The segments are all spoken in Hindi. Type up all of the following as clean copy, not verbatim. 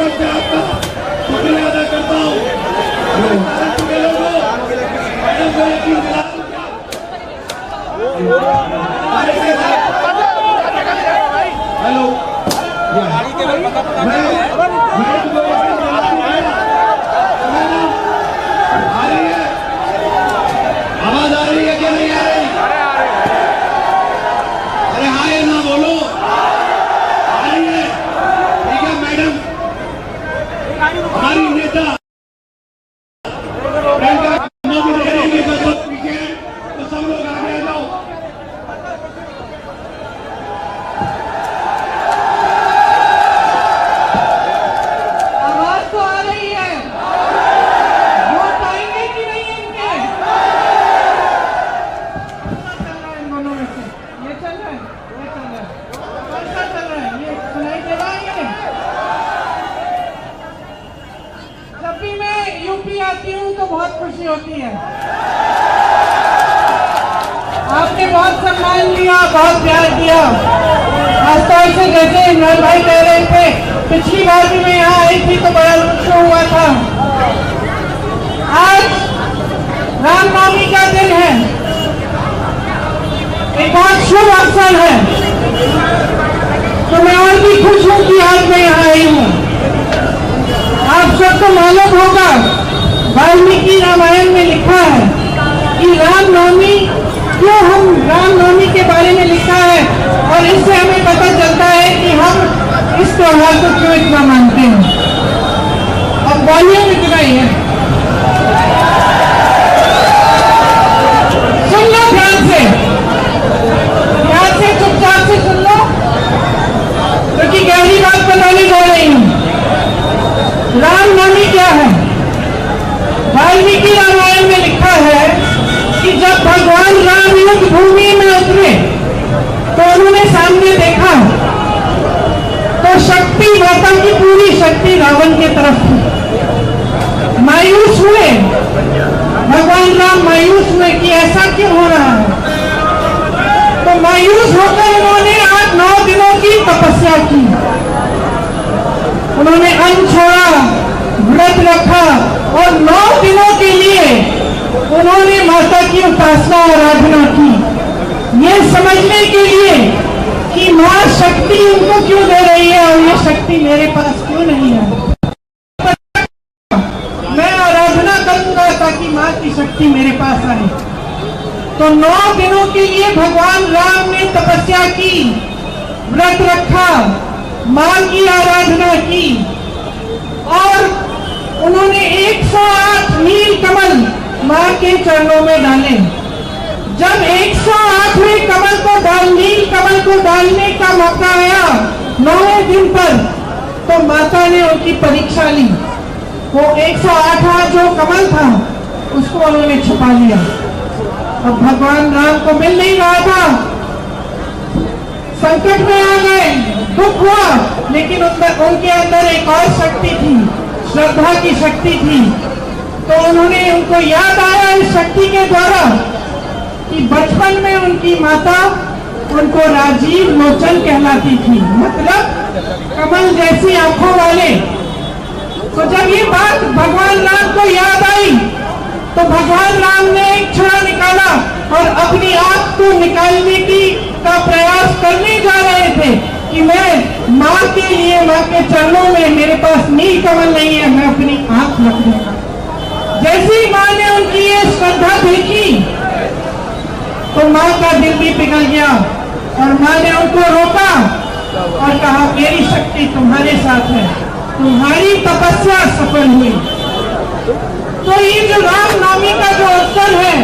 तरफ से आपका शुक्रिया अदा करता हूँ। हेलो, आवाज आ रही है क्या नहीं आ रही? अरे हाँ या ना बोलो। आ रही है? ठीक है मैडम, हमारी नेता पीछे तो सब लोग आगे आ जाओ। आवाज तो आ रही है, वोट आएंगे कि नहीं इनके? चल रहा है इन दोनों में से, ये चल रहा है, ये चल रहा है, कौन सा चल रहा है? ये सुनाई दे रहा है ये? जब भी मैं यूपी आती हूँ तो बहुत खुशी होती है। आपने बहुत सम्मान दिया, बहुत प्यार दिया। खासतौर से जैसे इमरान भाई कह रहे थे, पिछली बार भी मैं यहाँ आई थी तो बड़ा उत्सव हुआ था। आज रामनवमी का दिन है, एक बहुत शुभ अवसर है, तो मैं और भी खुश हूँ कि आज मैं यहाँ आई हूँ। आप सबको मालूम होगा, वाल्मीकि रामायण में लिखा है कि रामनवमी क्यों, हम रामनवमी के बारे में लिखा है, और इससे हमें पता चलता है कि हम इस त्योहार को क्यों इतना मानते हैं। अब वॉल्यूम इतना ही है, सुन लो ध्यान से चुपचाप से सुन लो, क्योंकि गहरी बात बताने जा रही हूँ। रामनवमी क्या है? वाल्मीकि रामायण में लिखा है कि जब भगवान राम युद्ध भूमि में उतरे तो उन्होंने सामने देखा तो शक्ति, माता की पूरी शक्ति रावण के तरफ थी। मायूस हुए भगवान राम, मायूस हुए कि ऐसा क्यों हो रहा है। तो मायूस होकर उन्होंने 8-9 दिनों की तपस्या की। उन्होंने अन्न छोड़ा, व्रत रखा, और 9 दिनों के लिए उन्होंने माता की उपासना आराधना की, ये समझने के लिए कि माँ शक्ति उनको क्यों दे रही है और ये शक्ति मेरे पास क्यों नहीं है। मैं आराधना करूंगा ताकि माँ की शक्ति मेरे पास आए। तो 9 दिनों के लिए भगवान राम ने तपस्या की, व्रत रखा, माँ की आराधना की, और उन्होंने 108 नील कमल माँ के चरणों में डाले। जब 108वें नील कमल को डालने का मौका आया 9वें दिन पर, तो माता ने उनकी परीक्षा ली। वो 108वां जो कमल था उसको उन्होंने छुपा लिया। अब भगवान राम को मिल नहीं रहा था, संकट में आ गए, दुख हुआ, लेकिन उनके अंदर एक और शक्ति थी, श्रद्धा की शक्ति थी। तो उन्होंने, उनको याद आया इस शक्ति के द्वारा कि बचपन में उनकी माता उनको राजीव लोचन कहलाती थी, मतलब कमल जैसी आंखों वाले। तो जब ये बात भगवान राम को याद आई तो भगवान राम ने एक छुरा निकाला और अपनी आंख को निकालने का प्रयास करने जा रहे थे कि मैं माँ के लिए, माँ के चरणों में, मेरे पास नील कमल नहीं है, मैं अपनी आंख रख दूंगा। जैसी माँ ने उनकी ये श्रद्धा देखी तो माँ का दिल भी पिघल गया, और माँ ने उनको रोका और कहा, मेरी शक्ति तुम्हारे साथ है, तुम्हारी तपस्या सफल हुई। तो ये जो रामनवमी का जो अवसर है,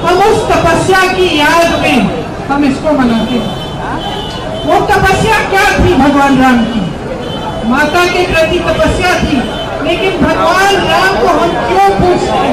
हम उस तपस्या की याद में हम इसको मनाते हैं। वो तपस्या क्या थी भगवान राम की? माता के प्रति तपस्या थी, लेकिन भगवान राम को हम क्यों पूछते हैं?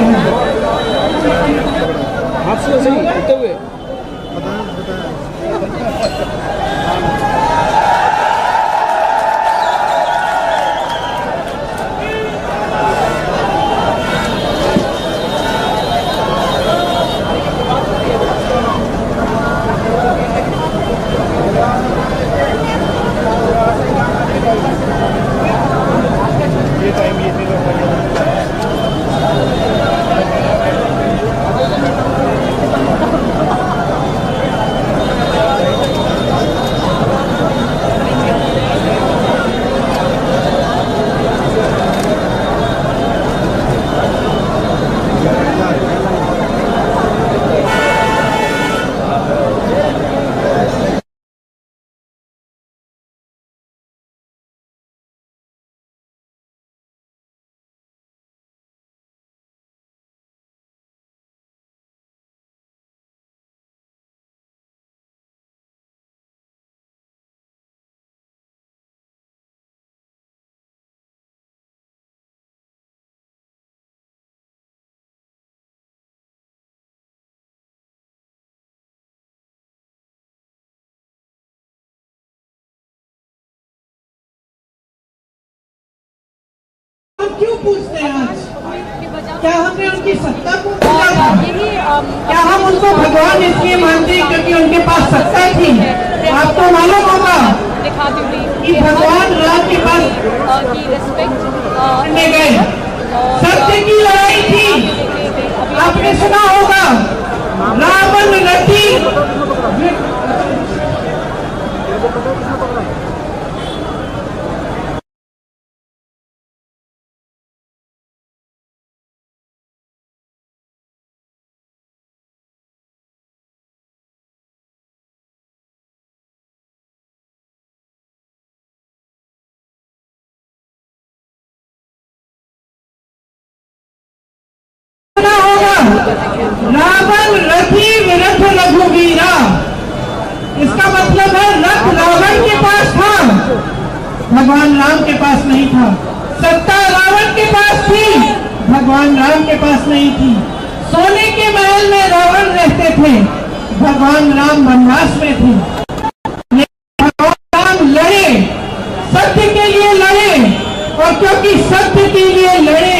क्यों पूछते हैं आज? क्या हमने उनकी सत्ता को पूछा था? क्या हम उनको भगवान इसलिए मानते हैं क्योंकि उनके पास सत्ता थी? आपको मालूम होगा कि भगवान राम के पास में गए, सत्य की लड़ाई थी। आपने सुना होगा रावण रथी रावण रथी विरथ रघुवीरा। इसका मतलब है रथ रावण के पास था, भगवान राम के पास नहीं था। सत्ता रावण के पास थी, भगवान राम के पास नहीं थी। सोने के महल में रावण रहते थे, भगवान राम वनवास में थे। भगवान राम लड़े, सत्य के लिए लड़े, और क्योंकि सत्य के लिए लड़े,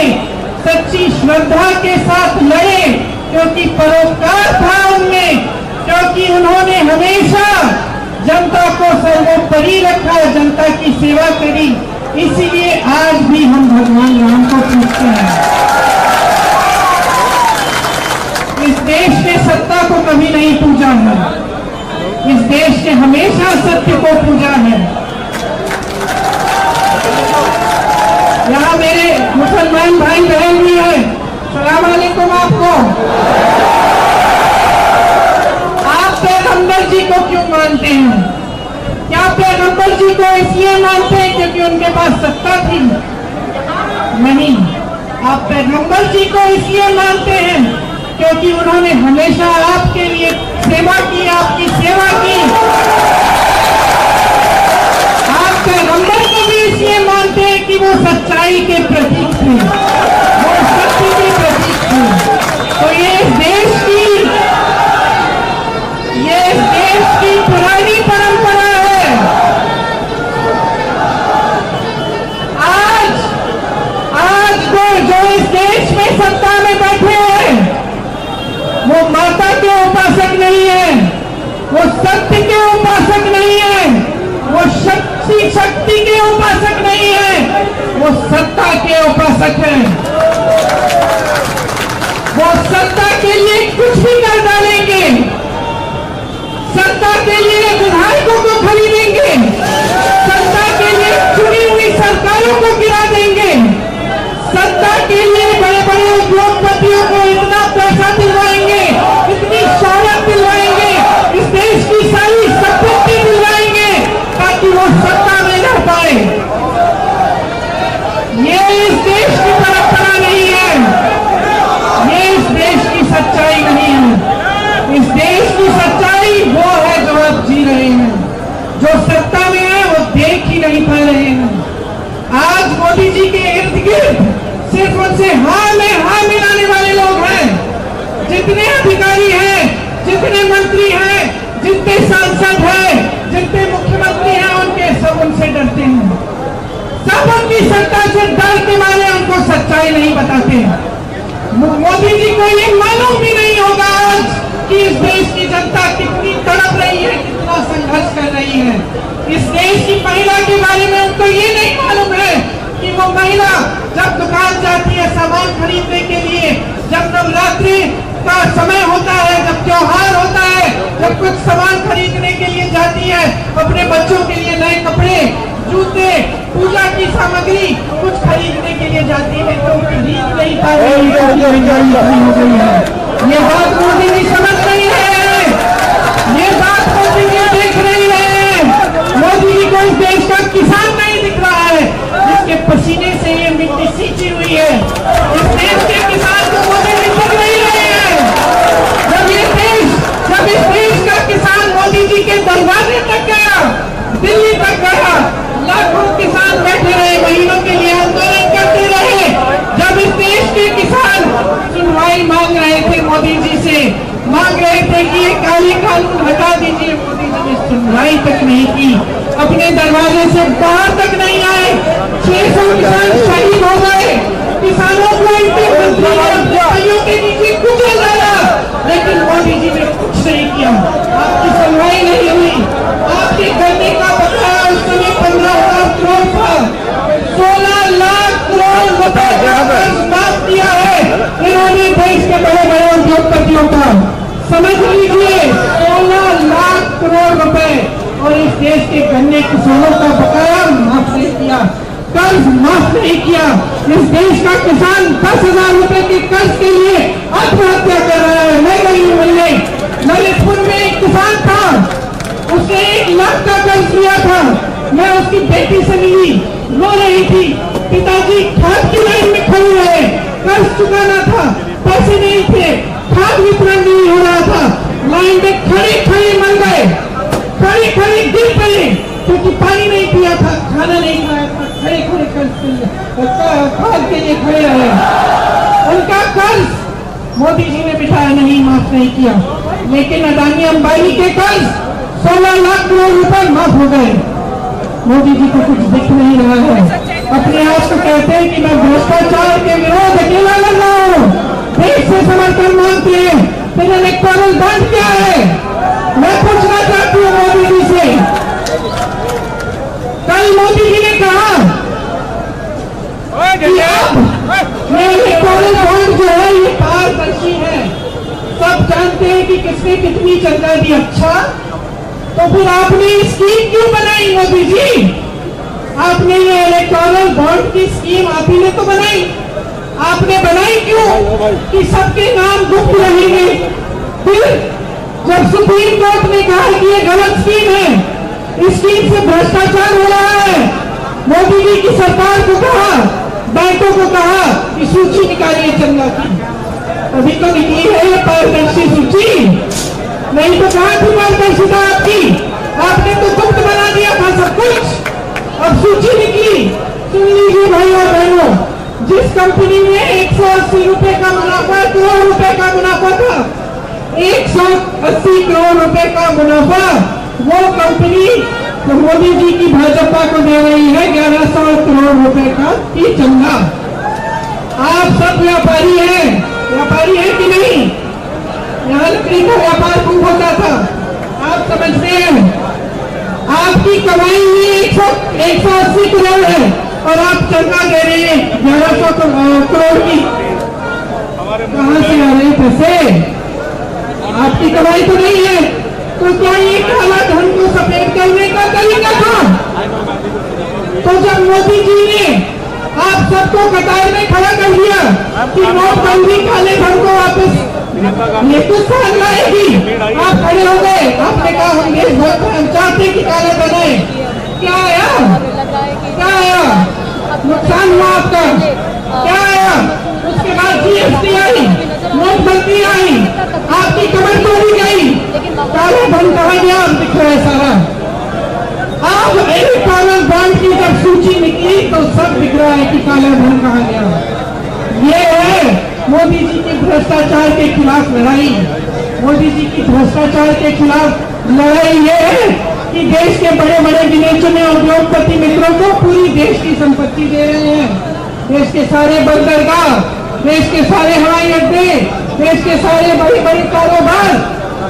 सच्ची श्रद्धा के साथ लड़े, क्योंकि परोपकार था उनमें, क्योंकि उन्होंने हमेशा जनता को सर्वोपरि रखा, जनता की सेवा करी। इसीलिए आज भी हम भगवान राम को पूजते हैं। इस देश ने सत्ता को कभी नहीं पूजा है, इस देश ने हमेशा सत्य को पूजा है। यहाँ मेरे मुसलमान भाई बहन भी है, सलाम अलैकुम आपको। आप पैगंबर जी को क्यों मानते हैं? क्या पैगंबर जी को इसलिए मानते हैं क्योंकि उनके पास सत्ता थी? नहीं, आप पैगंबर जी को इसलिए मानते हैं क्योंकि उन्होंने हमेशा आपके लिए सेवा की, आपकी सेवा की। आप पैगंबर को भी इसलिए मानते हैं कि वो सच्चाई के प्रतीक थे, वो सत्य के प्रतीक थे। तो ये देश की पुरानी परंपरा है। आज को जो इस देश में सत्ता में बैठे हैं, वो माता के उपासक नहीं है, वो सत्य के उपासक नहीं है, वो शक्ति के उपासक नहीं है, वो सत्ता के उपासक है। वो सत्ता के लिए कुछ भी कर डालेंगे, सत्ता के लिए विधायकों को खरीदेंगे, सत्ता के लिए चुनी हुई सरकारों को गिरा देंगे, सत्ता के लिए बड़े बड़े उद्योगपतियों को इतना पैसा दिलवाएंगे, इतनी शौहरत दिलवाएंगे, इस देश की सारी संपत्ति दिलवाएंगे ताकि वो सत्ता में रह पाए। ये इस देश की परंपरा नहीं है, ये इस देश की सच्चाई नहीं है। इस देश की सच्चाई वो है जो आप जी रहे हैं, जो सत्ता में है वो देख ही नहीं पा रहे हैं। आज मोदी जी के इर्द गिर्द सिर्फ उनसे हाँ में हाँ मिलाने वाले लोग हैं। जितने अधिकारी हैं, जितने मंत्री हैं, जितने सांसद हैं, जितने मुख्यमंत्री हैं, उनके सब उनसे डरते हैं। सब उनकी सत्ता से डर के मारे उनको सच्चाई नहीं बताते। मोदी जी को ये मालूम भी नहीं होगा आज कि इस देश की जनता कितनी तड़प रही है, कितना संघर्ष कर रही है। इस देश की महिला के बारे में उनको ये नहीं मालूम है कि वो महिला जब दुकान जाती है सामान खरीदने के लिए, जब नवरात्रि का समय होता है, जब त्योहार होता है, जब कुछ सामान खरीदने के लिए जाती है, अपने बच्चों के लिए नए कपड़े, जूते, पूजा की सामग्री कुछ खरीदने के लिए जाती है तो खरीद नहीं पा रही है। ये बात मोदी जी समझ रही है, ये बात मोदी जी देख रही है। मोदी जी को इस देश का किसान नहीं दिख रहा है, जिसके पसीने से ये मिट्टी सींची हुई है। इस देश के किसान को मोदी जी दिख नहीं रहे हैं। जब इस देश का किसान मोदी जी के दरवाजे तक गया, दिल्ली तक गया, लाखों किसान बैठे रहे, महीनों के लिए आंदोलन करते रहे। जब इस देश के किसान सुनवाई मांग रहे थे मोदी जी से, मांग रहे थे कि ये काले कानून हटा दीजिए, मोदी जी ने सुनवाई तक नहीं की, अपने दरवाजे से बाहर तक नहीं आए। 600 किसान शहीद हो गए। मोदी ने अपने भाइयों के नीचे कुचल डाला, लेकिन मोदी जी ने कुछ नहीं किया। आपकी सुनवाई नहीं हुई। आपके गन्ने का बकाया उस समय 15,000 करोड़ था। 16 लाख करोड़ रुपए का कर्ज माफ किया है इन्होंने देश के बड़े बड़े उद्योगपतियों का। समझ लीजिए, 16 लाख करोड़ रुपए, और इस देश के गन्ने किसानों का बकाया माफ नहीं किया, कर्ज माफ नहीं किया। इस देश का किसान 10,000 रुपए के कर्ज के लिए आत्महत्या कर रहा है। मैं गई मिलने ललितपुर में एक किसान था, उसने 1 लाख का कर्ज लिया था। मैं उसकी बेटी से मिली, रो रही थी, पिताजी खाद की लाइन में खड़े रहे, कर्ज चुकाना था, पैसे नहीं थे, खाद वितरण नहीं हो रहा था, लाइन में खड़े खड़े मर गए, खड़े खड़े गिर पड़े, क्योंकि पानी नहीं पिया था, खाना नहीं खाया था, खड़े खड़े खाद के लिए खड़े रहे। उनका कर्ज मोदी जी ने बिठाया नहीं, माफ नहीं किया, लेकिन अदानी अंबानी के कर्ज 16 लाख करोड़ रुपए माफ हो गए। मोदी जी को कुछ दिख नहीं रहा है। अपने आप को कहते हैं कि मैं भ्रष्टाचार के विरोध अकेला लड़ रहा हूँ, देश से समर्थन मांगते हैं, फिर इलेक्टोरल बॉन्ड क्या है? मैं पूछना चाहती हूँ मोदी जी से। कल मोदी जी ने कहा कि अब ये इलेक्टोरल बॉन्ड जो है ये पारदर्शी है, सब जानते हैं कि किसने कितनी चंदा दी। अच्छा, तो फिर आपने स्कीम क्यों बनाई मोदी जी? आपने ये इलेक्टोरल बॉन्ड की स्कीम आप ही ने तो बनाई। आपने बनाई क्यों? कि सबके नाम गुप्त रहेंगे। फिर जब सुप्रीम कोर्ट ने कहा कि ये गलत स्कीम है, इस स्कीम से भ्रष्टाचार हो रहा है, मोदी जी की सरकार को कहा, बैंकों को कहा कि सूची निकालिए चंदा की। अभी तो निकली है ये पारदर्शी सूची, नहीं तो कहां थी पारदर्शिता आपकी? आपने तो गुप्त बना दिया था सब कुछ। अब सूची निकली, सुन लीजिए भाई और बहनों, जिस कंपनी में 180 रुपए का मुनाफा, करोड़ रुपए का मुनाफा था, 180 करोड़ रुपए का मुनाफा वो कंपनी तो मोदी जी की भाजपा को दे रही है 1100 करोड़ रुपए का की चंदा। आप सब व्यापारी हैं कि नहीं? यहाँ लकड़ी का व्यापार खूब होता था, आप समझते हैं। आपकी कमाई ही 180 करोड़ है और आप चंदा दे रहे हैं 1100 करोड़ की। कहां से आ रहे पैसे? आपकी कमाई तो नहीं है, तो क्या ये काला धन को सफेद करने का तरीका था? तो जब मोदी जी ने आप सबको कतार में खड़ा कर दिया कि नोटबंदी काले धन को वापस ये कुछ साल लाएगी, आप खड़े हो गए, आपने कहा हम देशभक्त हम चाहते कि काले बनाए। क्या आया? नुकसान हुआ आपका? क्या आया? उसके बाद जीएसटी आई, नोटबंदी आई, आपकी कमर तोड़ी गई, काला धन कहा गया, अब दिख रहा है सारा। अब इलेक्टोरल बॉन्ड की जब सूची निकली तो सब दिख रहा है कि काला धन कहा गया। ये है मोदी जी की भ्रष्टाचार के खिलाफ लड़ाई। मोदी जी की भ्रष्टाचार के खिलाफ लड़ाई ये है कि देश के बड़े बड़े गिने चुने उद्योगपति मित्रों को पूरी देश की संपत्ति दे रहे हैं। देश के सारे बंदरगाह, देश के सारे हवाई अड्डे, देश के सारे बड़े बड़े कारोबार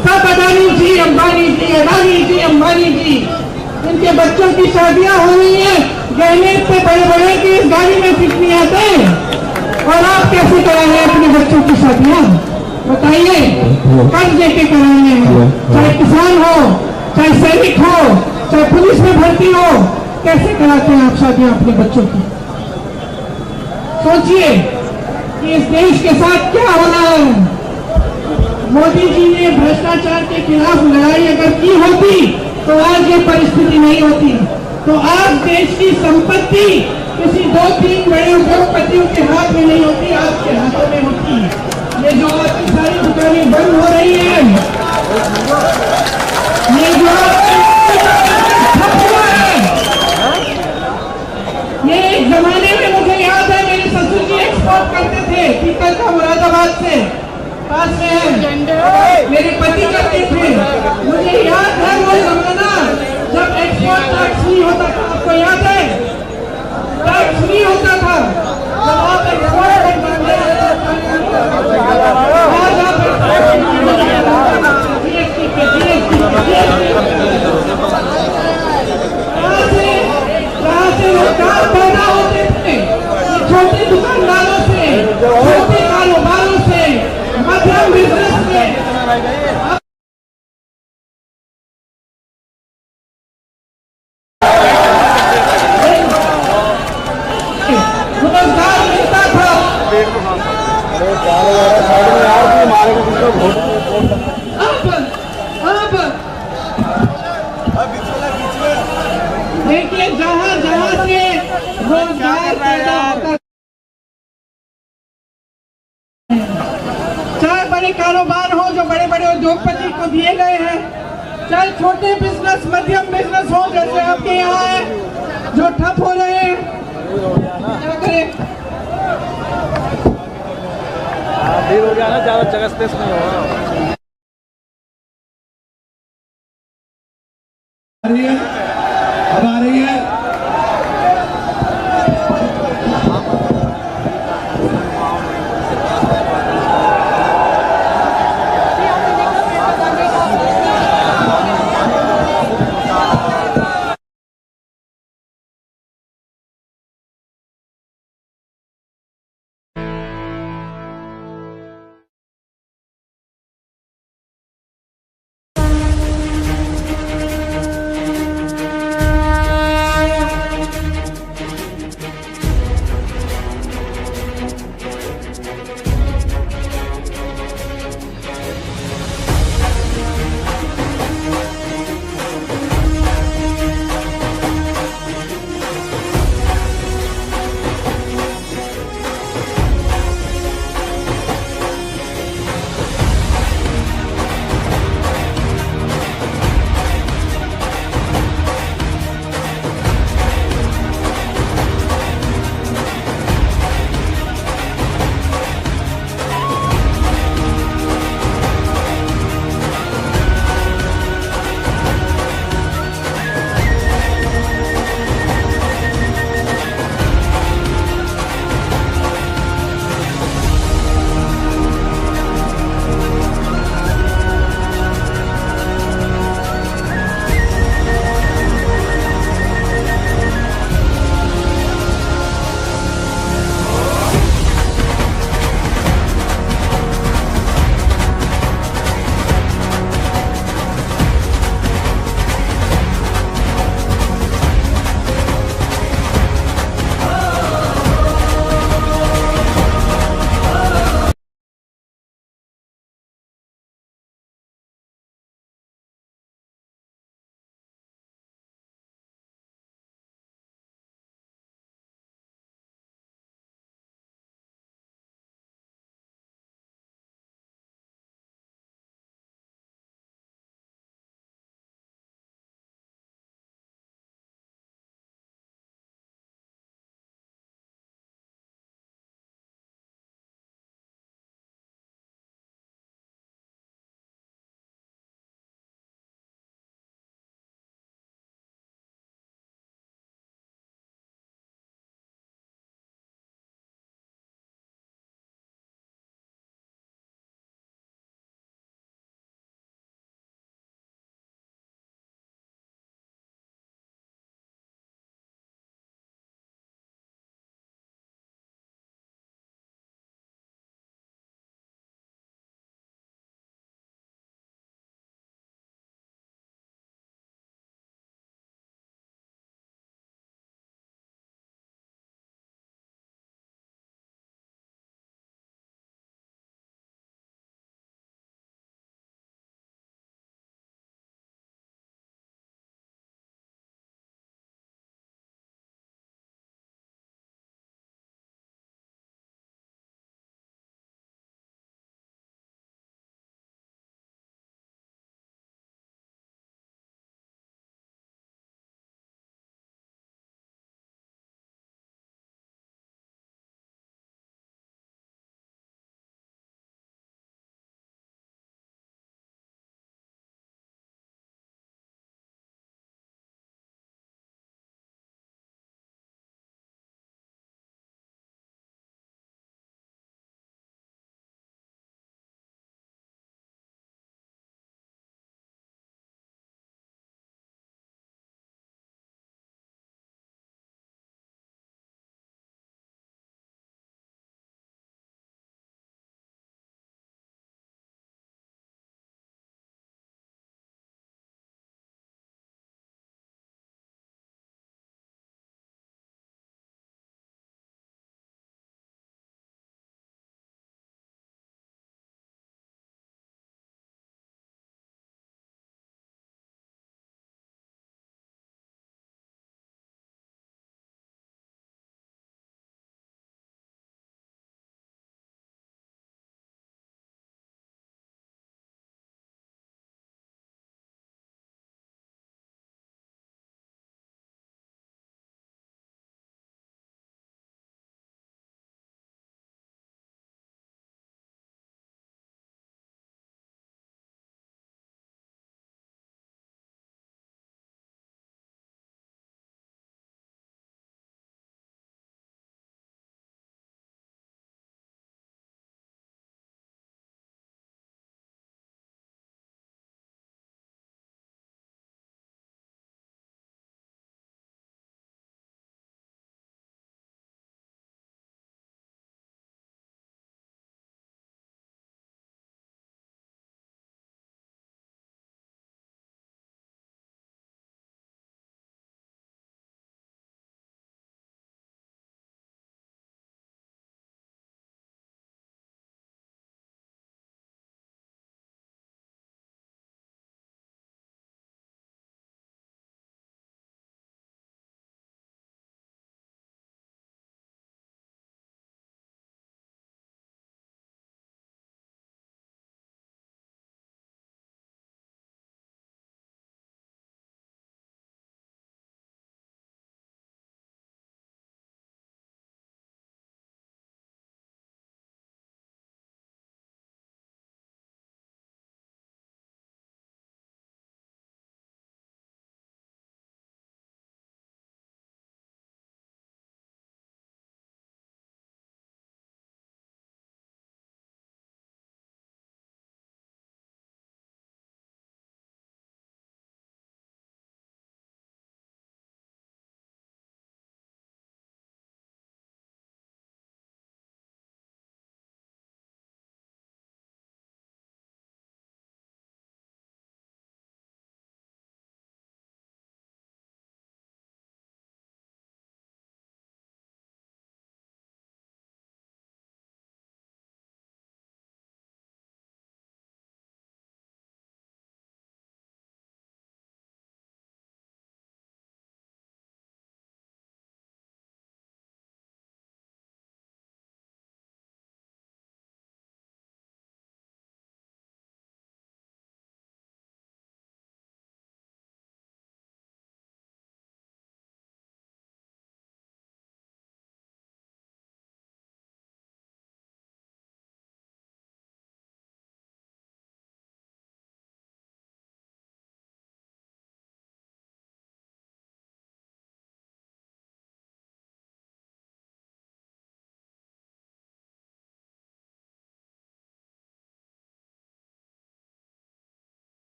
सब अडानी जी, अंबानी जी, अडानी जी, अंबानी जी। इनके बच्चों की शादियां हो रही हैं, गहने इतने बड़े बड़े कि इस गाड़ी में फिट नहीं आते, और आप कैसे कराएंगे अपने बच्चों की शादियां? बताइए, कर्ज लेके कराएंगे? चाहे किसान हो, चाहे सैनिक हो, चाहे पुलिस में भर्ती हो, कैसे कराते हैं आप शादियां अपने बच्चों की? सोचिए कि इस देश के साथ क्या हो रहा है। मोदी जी ने भ्रष्टाचार के खिलाफ लड़ाई अगर की होती तो आज ये परिस्थिति नहीं होती। तो आज देश की संपत्ति किसी 2-3 बड़े उद्योगपतियों के हाथ में नहीं होती, आपके हाथों में होती। ये जो आपकी सारी दुकानें बंद हो रही हैं, ये जो ठप हुआ है, ये एक जमाने में मुझे याद है मेरे ससुर जी एक्सपोर्ट करते थे पीतल का, मुरादाबाद से पास में है, मेरे पति करते थे। मुझे याद है वो जमाना जब एक्सपोर्ट टैक्स नहीं होता था, आपको याद है? टैक्स नहीं होता था, जब आप एक्सपोर्ट बनाएगा ये। रोजगार मिलता था। अब देखिए जहाँ जहाँ से रोजगार पैदा होता, चाहे बड़े कारोबार हो जो बड़े बड़े उद्योगपति को दिए गए हैं, चाहे छोटे बिजनेस मध्यम बिजनेस हो जैसे आपके यहाँ है जो ठप हो रहे हैं, क्या करें? भीड़ हो गया ना, ज्यादा जगह स्पेस नहीं होगा। अब आ रही है